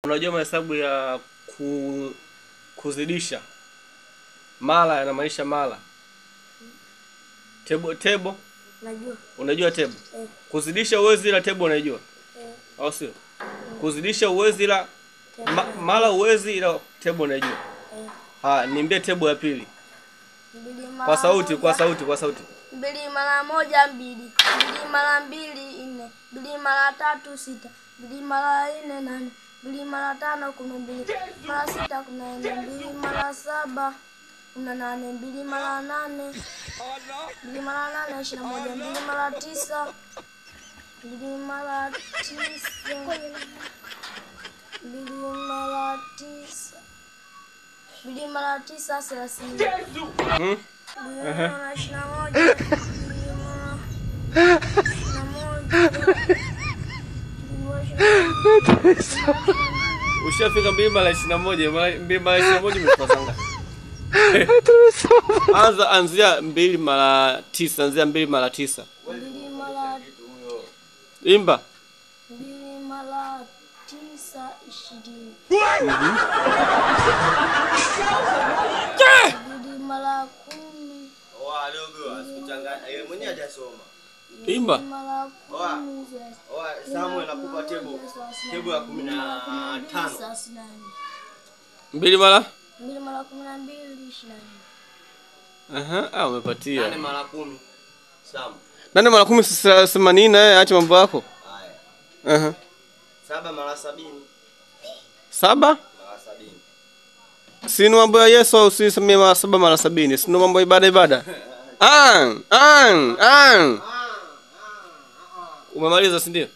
Unajua mahesabu ya kuzidisha mara yanamaanisha mara. Tebo? Najua. Unajua tebo? Kuzidisha uwezi ila tebo unaijua? Au sio? Kuzidisha uwezi ila mara uwezi ila tebo unaijua? Niambie tebo ya pili. Kwa sauti. 2 mara 1 2. 2 mara 2 4. 2 mara 3 6. 2 mara 4 8. 2 mara 5 12. Mara 6 14. 2 mara 7 18. 2 mara 8 2 mara 8 21. 2 mara 9 2 mara 9 30. Ushafika 2 mara 21, 2 mara 21 umepasanga. Anzia 2 mara 9, anzia 2 mara 9. 2 mara Imba. 2 mara 9 20. 2 mara 10. Dogo asikuchanganya. Yeye mwenyewe hajasoma. Imba. Samuel nakupa tebo ya 15. 2 mara 12 24. Umepatia. 8 mara 10. Sam. 8 mara 10 80. Acha mambo yako. Haya. 7 mara 70. 7 mara 70. Si mambo ya Yesu au si 7 mara 70? Si mambo ibada. Umemaliza si ndio?